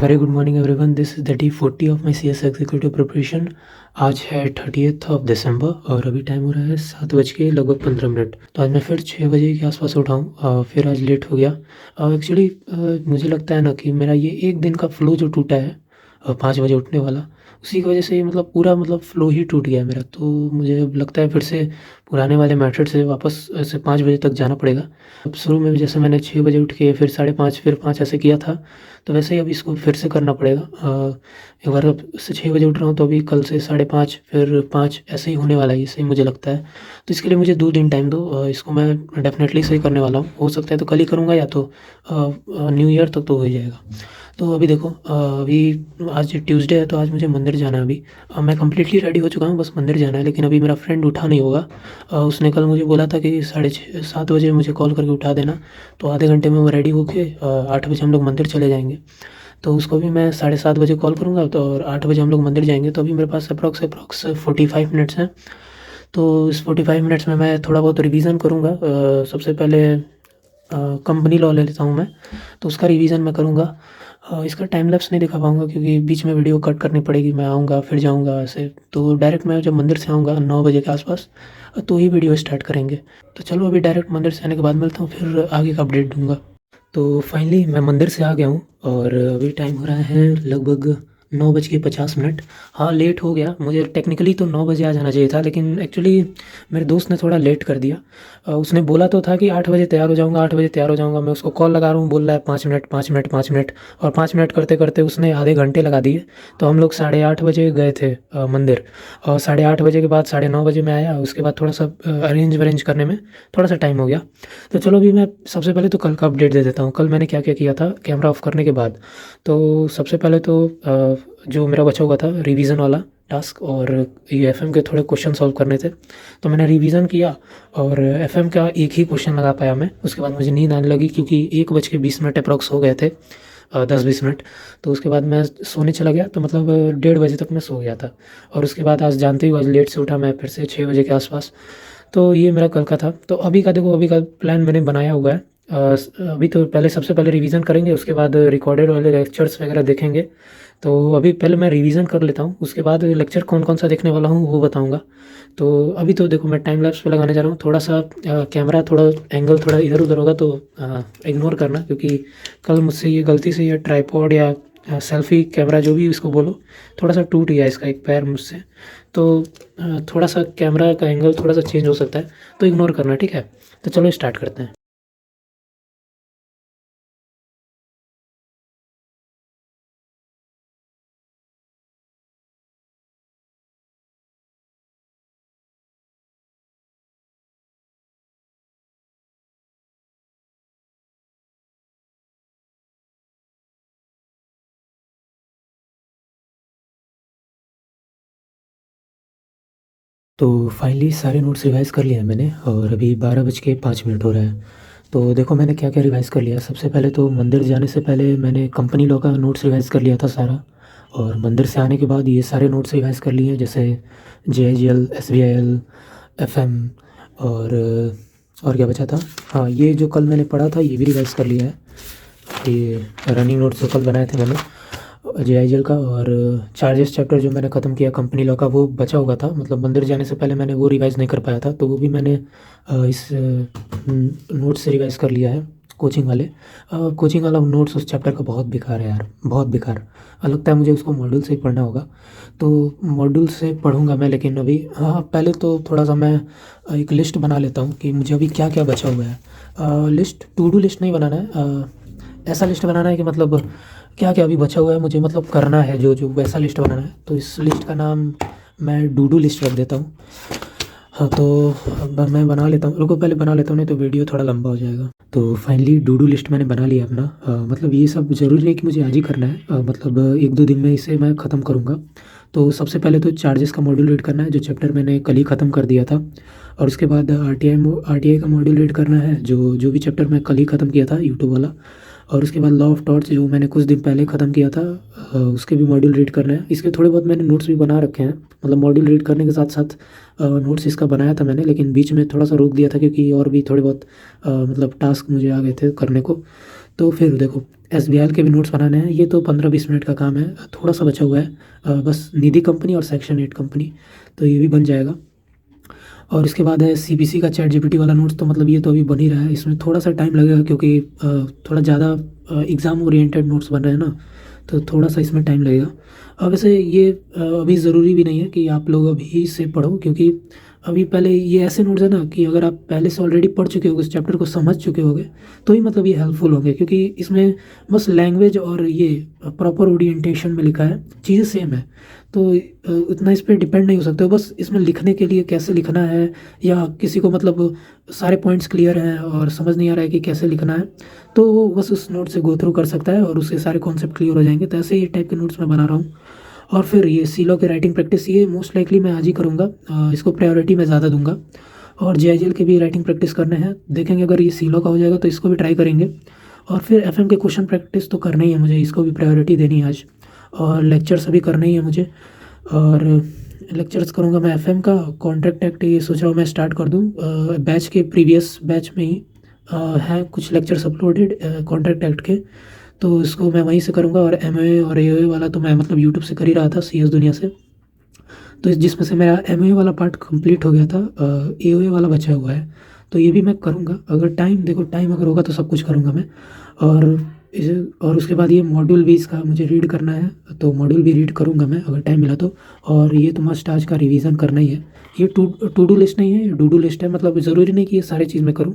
Very good morning everyone, this is the day 40 of my CS executive preparation. आज है 30th of December और अभी time हो रहा है 7 बज के लगभग 15 मिनट। तो आज मैं फिर 6 बजे के आसपास उठा हूँ। फिर आज लेट हो गया। एक्चुअली मुझे लगता है ना कि मेरा ये एक दिन का फ्लो जो टूटा है 5 बजे उठने वाला, उसी की वजह से मतलब पूरा मतलब फ्लो ही टूट गया है मेरा। तो मुझे अब लगता है फिर से पुराने वाले मेथड से वापस ऐसे 5 बजे तक जाना पड़ेगा। अब शुरू में जैसे मैंने 6 बजे उठ के फिर 5:30 फिर 5 ऐसे किया था, तो वैसे ही अब इसको फिर से करना पड़ेगा। एक बार अब से 6 बजे उठ रहा हूँ तो अभी कल से 5:30 फिर 5 ऐसे ही होने वाला है, ऐसे ही मुझे लगता है। तो इसके लिए मुझे 2 दिन टाइम दो। इसको मैं डेफ़िनेटली सही करने वाला हूँ। हो सकता है तो कल ही करूँगा या तो न्यू ईयर तक तो हो ही जाएगा। तो अभी देखो, अभी आज ट्यूसडे है तो आज मुझे मंदिर जाना है अभी। मैं कंप्लीटली रेडी हो चुका हूँ, बस मंदिर जाना है। लेकिन अभी मेरा फ्रेंड उठा नहीं होगा। उसने कल मुझे बोला था कि 7 बजे मुझे कॉल करके उठा देना। तो आधे घंटे में वो रेडी होके 8 बजे हम लोग मंदिर चले जाएँगे। तो उसको भी मैं 7:30 बजे कॉल करूँगा तो और 8 बजे हम लोग मंदिर जाएँगे। तो अभी मेरे पास अप्रॉक्स 45 मिनट्स हैं। तो इस 45 मिनट्स में मैं थोड़ा बहुत रिवीज़न करूँगा। सबसे पहले कंपनी लॉ ले लेता हूँ मैं, तो उसका रिवीज़न मैं करूँगा। इसका टाइम लैप्स नहीं दिखा पाऊँगा क्योंकि बीच में वीडियो कट करनी पड़ेगी। मैं आऊँगा फिर जाऊँगा ऐसे, तो डायरेक्ट मैं जब मंदिर से आऊँगा 9 बजे के आसपास, तो ही वीडियो स्टार्ट करेंगे। तो चलो अभी डायरेक्ट मंदिर से आने के बाद मिलता हूँ, फिर आगे का अपडेट दूँगा। तो फाइनली मैं मंदिर से आ गया हूँ और अभी टाइम हो रहा है लगभग 9:50। हाँ, लेट हो गया। मुझे टेक्निकली तो 9 बजे आ जाना चाहिए था, लेकिन एक्चुअली मेरे दोस्त ने थोड़ा लेट कर दिया। उसने बोला तो था कि 8 बजे तैयार हो जाऊँगा, 8 बजे तैयार हो जाऊँगा। मैं उसको कॉल लगा रहा हूँ, बोल रहा है 5 मिनट, 5 मिनट, 5 मिनट, और 5 मिनट करते-करते उसने आधे घंटे लगा दिए। तो हम लोग 8:30 बजे गए थे मंदिर, और 8:30 बजे के बाद 9:30 बजे मैं आया। उसके बाद थोड़ा-सा अरेंज-वरेंज करने में थोड़ा-सा टाइम हो गया। तो चलो अभी मैं सबसे पहले तो कल का अपडेट दे देता हूँ। कल मैंने क्या-क्या किया था कैमरा ऑफ करने के बाद। तो सबसे पहले तो जो मेरा बचा हुआ था रिवीज़न वाला टास्क, और ये एफएम के थोड़े क्वेश्चन सॉल्व करने थे, तो मैंने रिवीज़न किया और एफएम का एक ही क्वेश्चन लगा पाया मैं। उसके बाद मुझे नींद आने लगी क्योंकि 1:20 अप्रॉक्स हो गए थे, 10-20 मिनट। तो उसके बाद मैं सोने चला गया, तो मतलब 1:30 बजे तक मैं सो गया था। और उसके बाद आज जानते ही हो, आज लेट से उठा मैं फिर से 6 बजे के आसपास। तो ये मेरा कल का था। तो अभी का देखो, अभी का प्लान मैंने बनाया हुआ है। अभी तो पहले सबसे पहले रिवीज़न करेंगे, उसके बाद रिकॉर्डेड वाले लेक्चर्स वगैरह देखेंगे। तो अभी पहले मैं रिवीज़न कर लेता हूँ, उसके बाद लेक्चर कौन-कौन सा देखने वाला हूँ वो बताऊँगा। तो अभी तो देखो मैं टाइम लैप्स पे लगाने जा रहा हूँ। थोड़ा-सा कैमरा थोड़ा एंगल थोड़ा इधर-उधर होगा तो इग्नोर करना, क्योंकि कल मुझसे ये गलती से ये ट्राइपॉड या सेल्फ़ी कैमरा जो भी इसको बोलो, थोड़ा-सा टूट गया इसका एक पैर मुझसे। तो थोड़ा-सा कैमरा का एंगल थोड़ा-सा चेंज हो सकता है, तो इग्नोर करना, ठीक है? तो चलो स्टार्ट करते हैं। तो फाइनली सारे नोट्स रिवाइज़ कर लिए हैं मैंने, और अभी 12:05 हो रहा है। तो देखो मैंने क्या-क्या रिवाइज़ कर लिया। सबसे पहले तो मंदिर जाने से पहले मैंने कंपनी लॉ का नोट्स रिवाइज़ कर लिया था सारा, और मंदिर से आने के बाद ये सारे नोट्स रिवाइज़ कर लिए हैं, जैसे जेआईजीएल, एसबीआईएल, एफएम, और क्या बचा था? हाँ, ये जो कल मैंने पढ़ा था ये भी रिवाइज़ कर लिया है। ये रनिंग नोट्स जो कल बनाए थे मैंने जेआईजेल का, और चार्जेस चैप्टर जो मैंने ख़त्म किया कंपनी लॉ का वो बचा हुआ था। मतलब मंदिर जाने से पहले मैंने वो रिवाइज़ नहीं कर पाया था, तो वो भी मैंने इस नोट से रिवाइज़ कर लिया है, कोचिंग वाले। कोचिंग वाला नोट्स उस चैप्टर का बहुत बेकार है यार, बहुत बेकार। लगता है मुझे उसको मॉड्यूल से ही पढ़ना होगा, तो मॉड्यूल से पढ़ूँगा मैं। लेकिन अभी हाँ, पहले तो थोड़ा-सा मैं एक लिस्ट बना लेता हूँ कि मुझे अभी क्या-क्या बचा हुआ है। लिस्ट टू डू लिस्ट नहीं बनाना है, ऐसा लिस्ट बनाना है कि मतलब क्या-क्या अभी बचा हुआ है मुझे मतलब करना है, जो वैसा लिस्ट बनाना है। तो इस लिस्ट का नाम मैं डू डू लिस्ट रख देता हूँ। हाँ, तो अब मैं बना लेता हूँ, रुको पहले बना लेता हूँ, नहीं तो वीडियो थोड़ा लंबा हो जाएगा। तो फाइनली डू डू लिस्ट मैंने बना लिया अपना। मतलब ये सब ज़रूरी नहीं कि मुझे आज ही करना है, मतलब 1-2 दिन में इसे मैं ख़त्म करूँगा। तो सबसे पहले तो चार्जेस का मॉड्यूल रीड करना है, जो चैप्टर मैंने कल ही ख़त्म कर दिया था। और उसके बाद आरटीआई का मॉड्यूल रीड करना है, जो भी चैप्टर मैं कल ही ख़त्म किया था यूट्यूब वाला। और उसके बाद लॉ ऑफ टॉर्च जो मैंने कुछ दिन पहले ख़त्म किया था, उसके भी मॉड्यूल रीड करना है। इसके थोड़े बहुत मैंने नोट्स भी बना रखे हैं, मतलब मॉड्यूल रीड करने के साथ साथ नोट्स इसका बनाया था मैंने, लेकिन बीच में थोड़ा सा रोक दिया था क्योंकि और भी थोड़े बहुत मतलब टास्क मुझे आ गए थे करने को। तो फिर देखो एसबीआई के भी नोट्स बनाने हैं, ये तो 15-20 मिनट का काम है, थोड़ा सा बचा हुआ है बस निधि कंपनी और सेक्शन 8 कंपनी, तो ये भी बन जाएगा। और इसके बाद है सीबीसी का चैट जीपीटी वाला नोट्स, तो मतलब ये तो अभी बन ही रहा है, इसमें थोड़ा सा टाइम लगेगा क्योंकि थोड़ा ज़्यादा एग्ज़ाम ओरिएंटेड नोट्स बन रहे हैं ना, तो थोड़ा सा इसमें टाइम लगेगा। वैसे ये अभी ज़रूरी भी नहीं है कि आप लोग अभी से पढ़ो, क्योंकि अभी पहले ये ऐसे नोट्स है ना कि अगर आप पहले से ऑलरेडी पढ़ चुके होगे, उस चैप्टर को समझ चुके होगे, तो ही मतलब ये हेल्पफुल होंगे, क्योंकि इसमें बस लैंग्वेज और ये प्रॉपर ओरिएंटेशन में लिखा है, चीज़ें सेम है, तो उतना इस पर डिपेंड नहीं हो सकते हो। बस इसमें लिखने के लिए कैसे लिखना है, या किसी को मतलब सारे पॉइंट्स क्लियर हैं और समझ नहीं आ रहा है कि कैसे लिखना है, तो वो बस उस नोट से गो थ्रू कर सकता है और उसके सारे कॉन्सेप्ट क्लियर हो जाएंगे। तो ऐसे ही टाइप के नोट्स मैं बना रहा हूँ। और फिर ये सीलॉ की राइटिंग प्रैक्टिस, ये मोस्ट लाइकली मैं आज ही करूँगा, इसको प्रायोरिटी मैं ज़्यादा दूंगा। और जेआईएल के भी राइटिंग प्रैक्टिस करने हैं, देखेंगे अगर ये सीलॉ का हो जाएगा तो इसको भी ट्राई करेंगे। और फिर एफएम के क्वेश्चन प्रैक्टिस तो करना ही है मुझे, इसको भी प्रायोरिटी देनी है आज। और लेक्चर्स अभी करना ही है मुझे, और लेक्चर्स करूँगा मैं एफएम का। कॉन्ट्रैक्ट एक्ट ये सोच रहा हूँ मैं स्टार्ट कर दूँ, बैच के प्रीवियस बैच में ही हैं कुछ लेक्चर्स अपलोडेड कॉन्ट्रैक्ट एक्ट के, तो इसको मैं वहीं से करूँगा। और एमओए और एओए वाला तो मैं मतलब यूट्यूब से कर ही रहा था, सीएस दुनिया से, तो जिसमें से मेरा एमओए वाला पार्ट कंप्लीट हो गया था, एओए वाला बचा हुआ है, तो ये भी मैं करूँगा अगर टाइम, देखो टाइम अगर होगा तो सब कुछ करूँगा मैं। और और उसके बाद ये मॉड्यूल भी इसका मुझे रीड करना है, तो मॉड्यूल भी रीड करूँगा मैं अगर टाइम मिला तो। और ये तो मस्ट आज का रिवीजन करना ही है। ये टू डू लिस्ट नहीं है, ये डू डू लिस्ट है, मतलब ज़रूरी नहीं कि ये सारी चीज़ मैं करूँ,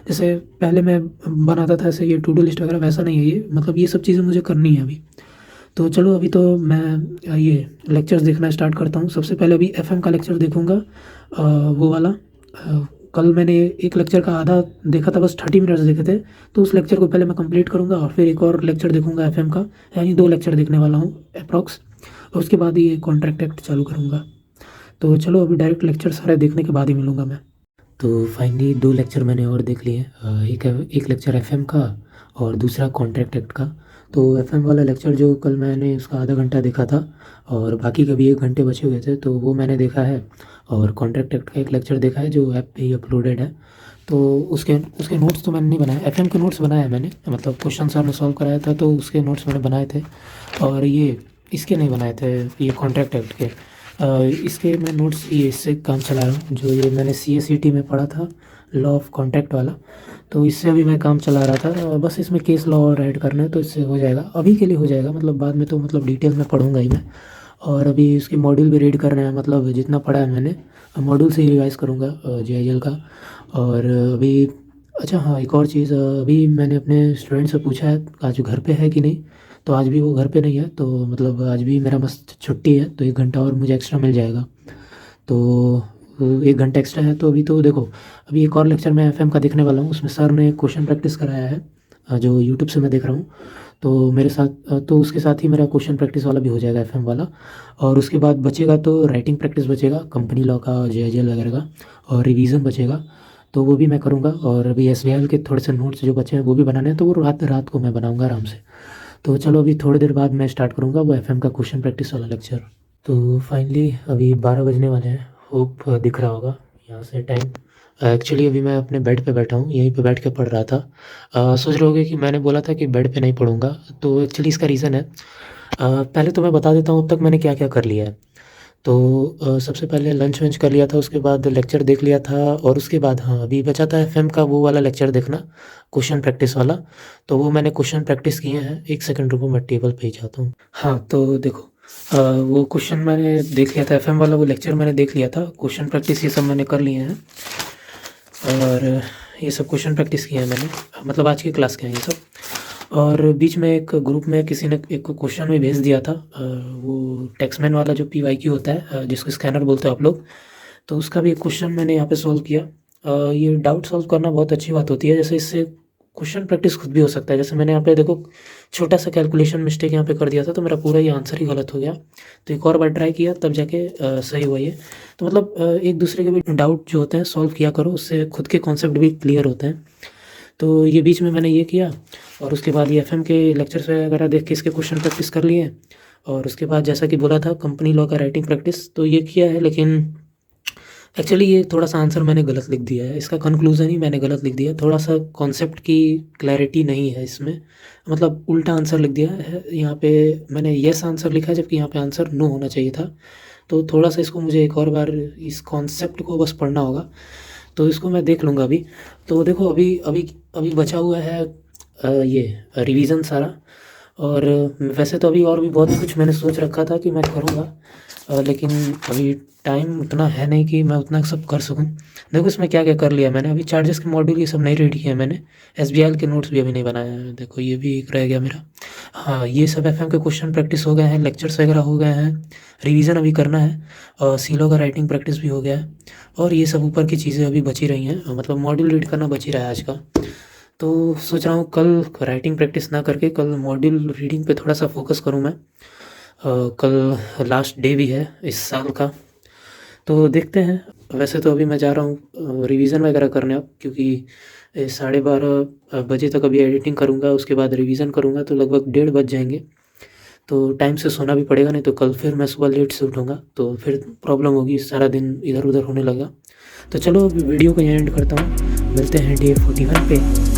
जैसे पहले मैं बनाता था ऐसे ये टू डू लिस्ट वगैरह, वैसा नहीं है ये, मतलब ये सब चीज़ें मुझे करनी है अभी। तो चलो अभी तो मैं ये लेक्चर्स देखना स्टार्ट करता हूँ। सबसे पहले अभी एफएम का लेक्चर देखूँगा, वो वाला। कल मैंने एक लेक्चर का आधा देखा था, बस 30 मिनट्स देखे थे, तो उस लेक्चर को पहले मैं कंप्लीट करूँगा और फिर एक और लेक्चर देखूँगा एफएम का, यानी 2 लेक्चर देखने वाला हूँ अप्रॉक्स। और उसके बाद ये कॉन्ट्रैक्ट एक्ट चालू करूँगा। तो चलो अभी डायरेक्ट लेक्चर सारे देखने के बाद ही मिलूँगा मैं। तो फाइनली 2 लेक्चर मैंने और देख लिए। एक लेक्चर एफएम का और दूसरा कॉन्ट्रैक्ट एक्ट का। तो एफएम वाला लेक्चर जो कल मैंने उसका आधा घंटा देखा था, और बाकी के भी 1 घंटे बचे हुए थे, तो वो मैंने देखा है। और कॉन्ट्रैक्ट एक्ट का एक लेक्चर देखा है जो ऐप पे ही अपलोडेड है, तो उसके उसके नोट्स तो मैंने नहीं बनाए, एफएम के नोट्स बनाए हैं मैंने, मतलब क्वेश्चन सर ने सॉल्व कराया था तो उसके नोट्स मैंने बनाए थे। और ये इसके नहीं बनाए थे, ये कॉन्ट्रैक्ट एक्ट के। इसके मैं नोट्स ये इससे काम चला रहा हूँ, जो ये मैंने सीएसईटी में पढ़ा था, लॉ ऑफ कॉन्ट्रैक्ट वाला, तो इससे अभी मैं काम चला रहा था। और बस इसमें केस लॉ और ऐड करना है, तो इससे हो जाएगा, अभी के लिए हो जाएगा, मतलब बाद में तो मतलब डिटेल में पढ़ूंगा ही मैं। और अभी इसके मॉड्यूल भी रीड करना है, मतलब जितना पढ़ा है मैंने मॉड्यूल से ही रिवाइज़ करूँगा जेआईएल का। और अभी अच्छा हाँ, एक और चीज़, अभी मैंने अपने स्टूडेंट से पूछा है आज घर पे है कि नहीं, तो आज भी वो घर पे नहीं है, तो मतलब आज भी मेरा मस्त छुट्टी है, तो 1 घंटा और मुझे एक्स्ट्रा मिल जाएगा। तो 1 घंटा एक्स्ट्रा है, तो अभी तो देखो अभी एक और लेक्चर मैं एफएम का देखने वाला हूँ, उसमें सर ने क्वेश्चन प्रैक्टिस कराया है, जो यूट्यूब से मैं देख रहा हूँ, तो मेरे साथ तो उसके साथ ही मेरा क्वेश्चन प्रैक्टिस वाला भी हो जाएगा एफएम वाला। और उसके बाद बचेगा तो राइटिंग प्रैक्टिस बचेगा, कंपनी लॉ का, जेआईएल वगैरह का, और रिवीजन बचेगा, तो वो भी मैं करूँगा। और अभी एसबीआई के थोड़े से नोट्स जो बचे हैं वो भी बनाने हैं, तो वो रात रात को मैं बनाऊँगा आराम से। तो चलो अभी थोड़ी देर बाद मैं स्टार्ट करूँगा वो एफएम का क्वेश्चन प्रैक्टिस वाला लेक्चर। तो फाइनली अभी 12 बजने वाले हैं, होप दिख रहा होगा यहाँ से टाइम। एक्चुअली अभी मैं अपने बेड पे बैठा हूँ, यहीं पे बैठ के पढ़ रहा था। सोच रहे होगे कि मैंने बोला था कि बेड पे नहीं पढ़ूंगा, तो एक्चुअली इसका रीज़न है, पहले तो मैं बता देता हूँ अब तक मैंने क्या क्या कर लिया है। तो सबसे पहले लंच वंच कर लिया था, उसके बाद लेक्चर देख लिया था, और उसके बाद हाँ अभी बचा था एफएम का वो वाला लेक्चर देखना, क्वेश्चन प्रैक्टिस वाला। तो वो मैंने क्वेश्चन प्रैक्टिस किए हैं, 1 सेकंड रुको मैं टेबल पे ही जाता हूँ। हाँ तो देखो वो क्वेश्चन मैंने देख लिया था, एफएम वाला वो लेक्चर मैंने देख लिया था, क्वेश्चन प्रैक्टिस ये सब मैंने कर लिए हैं। और ये सब क्वेश्चन प्रैक्टिस किए हैं मैंने, मतलब आज की क्लास के हैं ये सब। और बीच में एक ग्रुप में किसी ने एक क्वेश्चन भी भेज दिया था, वो टैक्समैन वाला जो पीवाईक्यू होता है, जिसको स्कैनर बोलते हो आप लोग, तो उसका भी एक क्वेश्चन मैंने यहाँ पे सॉल्व किया। ये डाउट सॉल्व करना बहुत अच्छी बात होती है, जैसे इससे क्वेश्चन प्रैक्टिस खुद भी हो सकता है। जैसे मैंने यहाँ पे देखो छोटा सा कैलकुलेशन मिस्टेक यहाँ पे कर दिया था, तो मेरा पूरा ये आंसर ही गलत हो गया, तो एक और बार ट्राई किया तब जाके सही हुआ ये। तो मतलब एक दूसरे के भी डाउट जो होते हैं सॉल्व किया करो, उससे खुद के कॉन्सेप्ट भी क्लियर होते हैं। तो ये बीच में मैंने ये किया, और उसके बाद ये एफएम के लेक्चर्स वगैरह देख के इसके क्वेश्चन प्रैक्टिस कर लिए। और उसके बाद जैसा कि बोला था कंपनी लॉ का राइटिंग प्रैक्टिस तो ये किया है, लेकिन एक्चुअली ये थोड़ा-सा आंसर मैंने गलत लिख दिया है, इसका कंक्लूज़न ही मैंने गलत लिख दिया है, थोड़ा-सा कॉन्सेप्ट की क्लैरिटी नहीं है इसमें, मतलब उल्टा आंसर लिख दिया है। यहाँ पे मैंने येस आंसर लिखा है, जबकि यहाँ पे आंसर नो होना चाहिए था। तो थोड़ा-सा इसको मुझे एक और बार इस कॉन्सेप्ट को बस पढ़ना होगा, तो इसको मैं देख लूँगा अभी। तो देखो अभी अभी अभी बचा हुआ है ये रिवीजन सारा। और वैसे तो अभी और भी बहुत कुछ मैंने सोच रखा था कि मैं करूँगा, लेकिन अभी टाइम उतना है नहीं कि मैं उतना सब कर सकूँ। देखो इसमें क्या-क्या कर लिया मैंने, अभी चार्जेस के मॉड्यूल ये सब नहीं रेडी किए हैं मैंने, एसबीआईएल के नोट्स भी अभी नहीं बनाए हैं। देखो ये भी एक रह गया मेरा। हाँ, ये सब एफएम के क्वेश्चन प्रैक्टिस हो गए हैं, लेक्चर्स वगैरह हो गए हैं, रिवीजन अभी करना है और सीलो का राइटिंग प्रैक्टिस भी हो गया है। और ये सब ऊपर की चीज़ें अभी बची रही हैं, मतलब मॉड्यूल रीड करना बच ही रहा है आज का। तो सोच रहा हूँ कल राइटिंग प्रैक्टिस ना करके कल मॉड्यूल रीडिंग पे थोड़ा सा फोकस करूँ मैं। कल लास्ट डे भी है इस साल का, तो देखते हैं। वैसे तो अभी मैं जा रहा हूँ रिवीजन वगैरह करने अब, क्योंकि 12:30 बजे तक अभी एडिटिंग करूँगा, उसके बाद रिवीजन करूँगा तो लगभग 1:30 बज जाएंगे। तो टाइम से सोना भी पड़ेगा, नहीं तो कल फिर मैं सुबह लेट से उठूँगा तो फिर प्रॉब्लम होगी, सारा दिन इधर उधर होने लगा। तो चलो अभी वीडियो को एंड करता हूँ, मिलते हैं डे 41 पे।